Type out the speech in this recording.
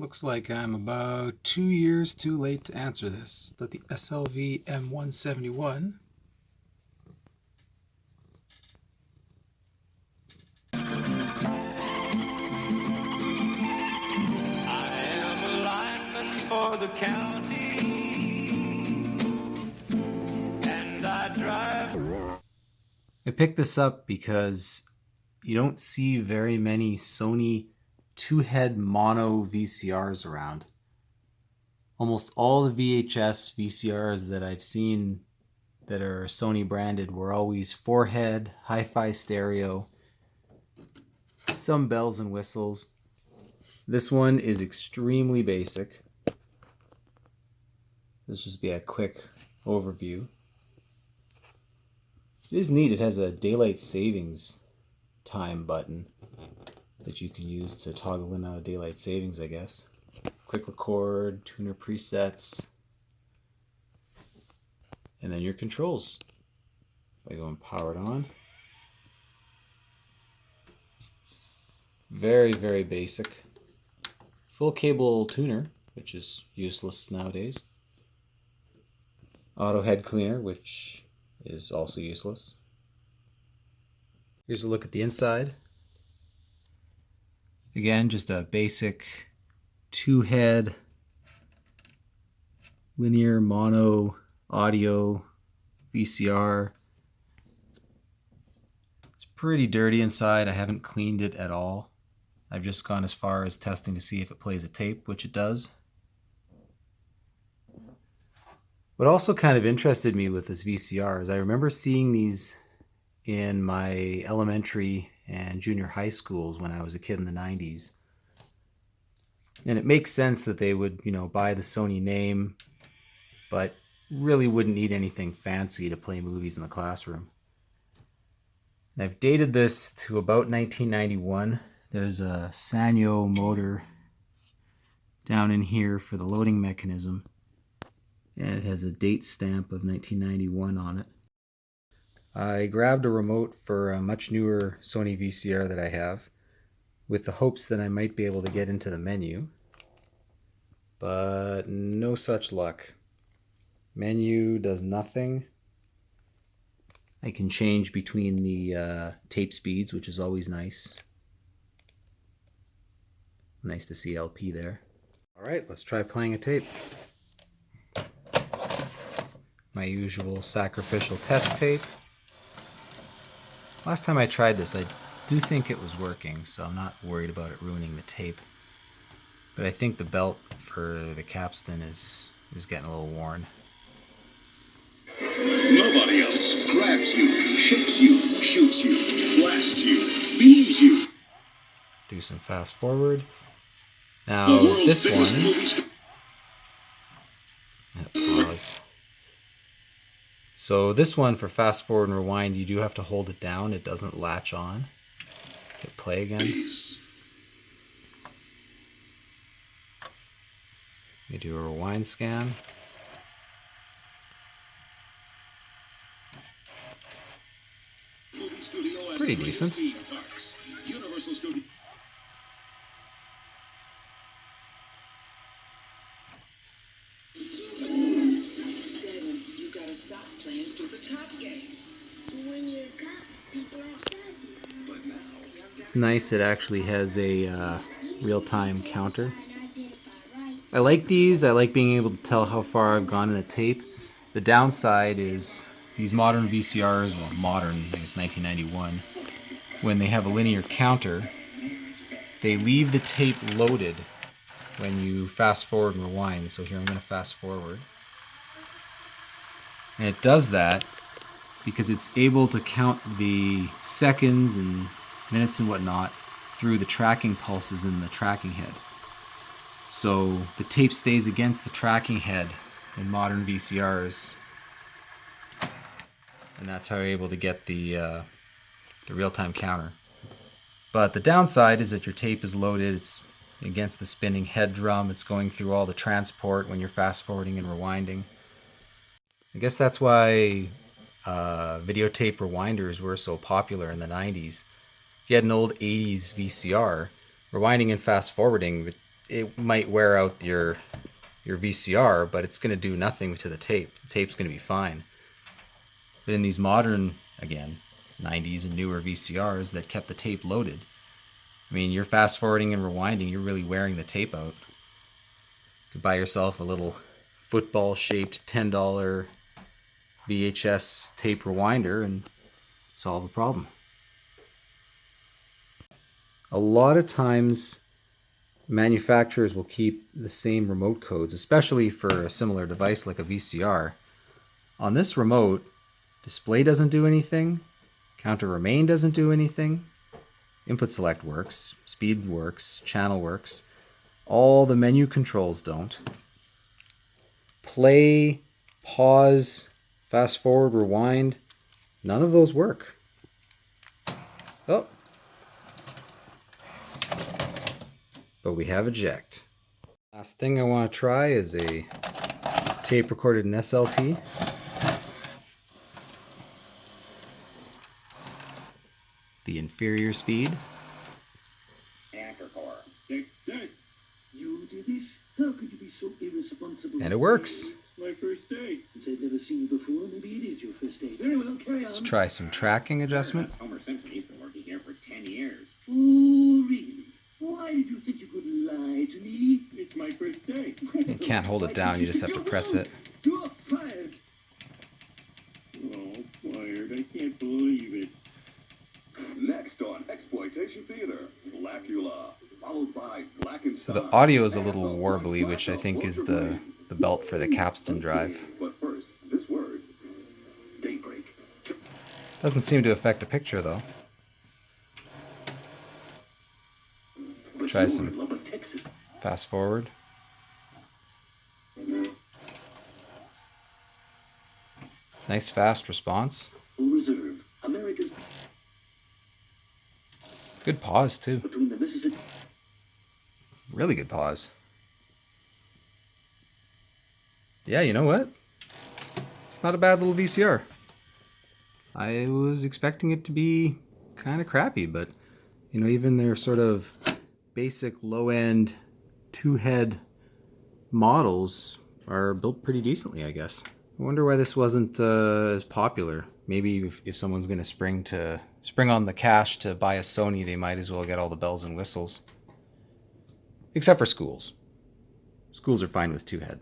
Looks like I'm about 2 years too late to answer this, but the SLV-M171 for the county, and I drive. I picked this up because you don't see very many Sony two-head mono VCRs around. Almost all the VHS VCRs that I've seen that are Sony branded were always four-head, hi-fi stereo, some bells and whistles. This one is extremely basic. This will just be a quick overview. It is neat. It has a daylight savings time button that you can use to toggle in and out of daylight savings, I guess. Quick record, tuner presets, and then your controls. If I go and power it on. Very, very basic. Full cable tuner, which is useless nowadays. Auto head cleaner, which is also useless. Here's a look at the inside. Again, just a basic two-head linear mono audio VCR. It's pretty dirty inside. I haven't cleaned it at all. I've just gone as far as testing to see if it plays a tape, which it does. What also kind of interested me with this VCR is I remember seeing these in my elementary and junior high schools when I was a kid in the 90s. And it makes sense that they would, buy the Sony name, but really wouldn't need anything fancy to play movies in the classroom. And I've dated this to about 1991. There's a Sanyo motor down in here for the loading mechanism. And it has a date stamp of 1991 on it. I grabbed a remote for a much newer Sony VCR that I have with the hopes that I might be able to get into the menu, but no such luck. Menu does nothing. I can change between the tape speeds, which is always nice. Nice to see LP there. Alright, let's try playing a tape. My usual sacrificial test tape. Last time I tried this, I do think it was working, so I'm not worried about it ruining the tape. But I think the belt for the capstan is getting a little worn. Nobody else grabs you, shakes you, shoots you, blasts you, beams you. Do some fast forward. Now this one. Pause. So this one, for fast forward and rewind, you do have to hold it down. It doesn't latch on. Hit play again. You do a rewind scan. Pretty decent. It's nice it actually has a real-time counter. I like these. I like being able to tell how far I've gone in a tape. The downside is these modern VCRs, well modern, I guess 1991, when they have a linear counter, they leave the tape loaded when you fast forward and rewind. So here I'm going to fast forward. And it does that because it's able to count the seconds and minutes and whatnot through the tracking pulses in the tracking head. So the tape stays against the tracking head in modern VCRs, and that's how you're able to get the real-time counter. But the downside is that your tape is loaded, it's against the spinning head drum, it's going through all the transport when you're fast forwarding and rewinding. I guess that's why videotape rewinders were so popular in the 90s. If you had an old 80s VCR, rewinding and fast forwarding, it might wear out your VCR, but it's going to do nothing to the tape. The tape's going to be fine. But in these modern, again, 90s and newer VCRs that kept the tape loaded, I mean, you're fast forwarding and rewinding, you're really wearing the tape out. You could buy yourself a little football shaped $10 VHS tape rewinder and solve the problem. A lot of times manufacturers will keep the same remote codes, especially for a similar device like a VCR. On this remote, display doesn't do anything, counter remain doesn't do anything, input select works, speed works, channel works, all the menu controls don't. Play, pause, fast forward, rewind, none of those work. Oh. But we have eject. Last thing I want to try is a tape recorded in SLP. The inferior speed. You did this? How could you be so irresponsible? And it works. My first day. Since I've never seen you before, maybe it is your first day. Very well, carry on. Let's try some tracking adjustment. Homer Simpson, he's been working here for 10 years. Oh, really? Why did you think you could lie to me? It's my first day. You can't hold it down, you just have to press it. You're fired. Oh, fired. I can't believe it. Next on Exploitation Theater, Blackula, followed by Black and So the audio is a little warbly, which I think is the belt for the capstan drive. But first, this word, daybreak. Doesn't seem to affect the picture though. Try some fast forward. Nice fast response. Reserve, America's Good pause too. between the Mississippi. Really good pause. Yeah, you know what? It's not a bad little VCR. I was expecting it to be kind of crappy, but you know, even their sort of basic low-end two-head models are built pretty decently, I guess. I wonder why this wasn't as popular. Maybe if someone's going to spring on the cash to buy a Sony, they might as well get all the bells and whistles. Except for schools. Schools are fine with two-head.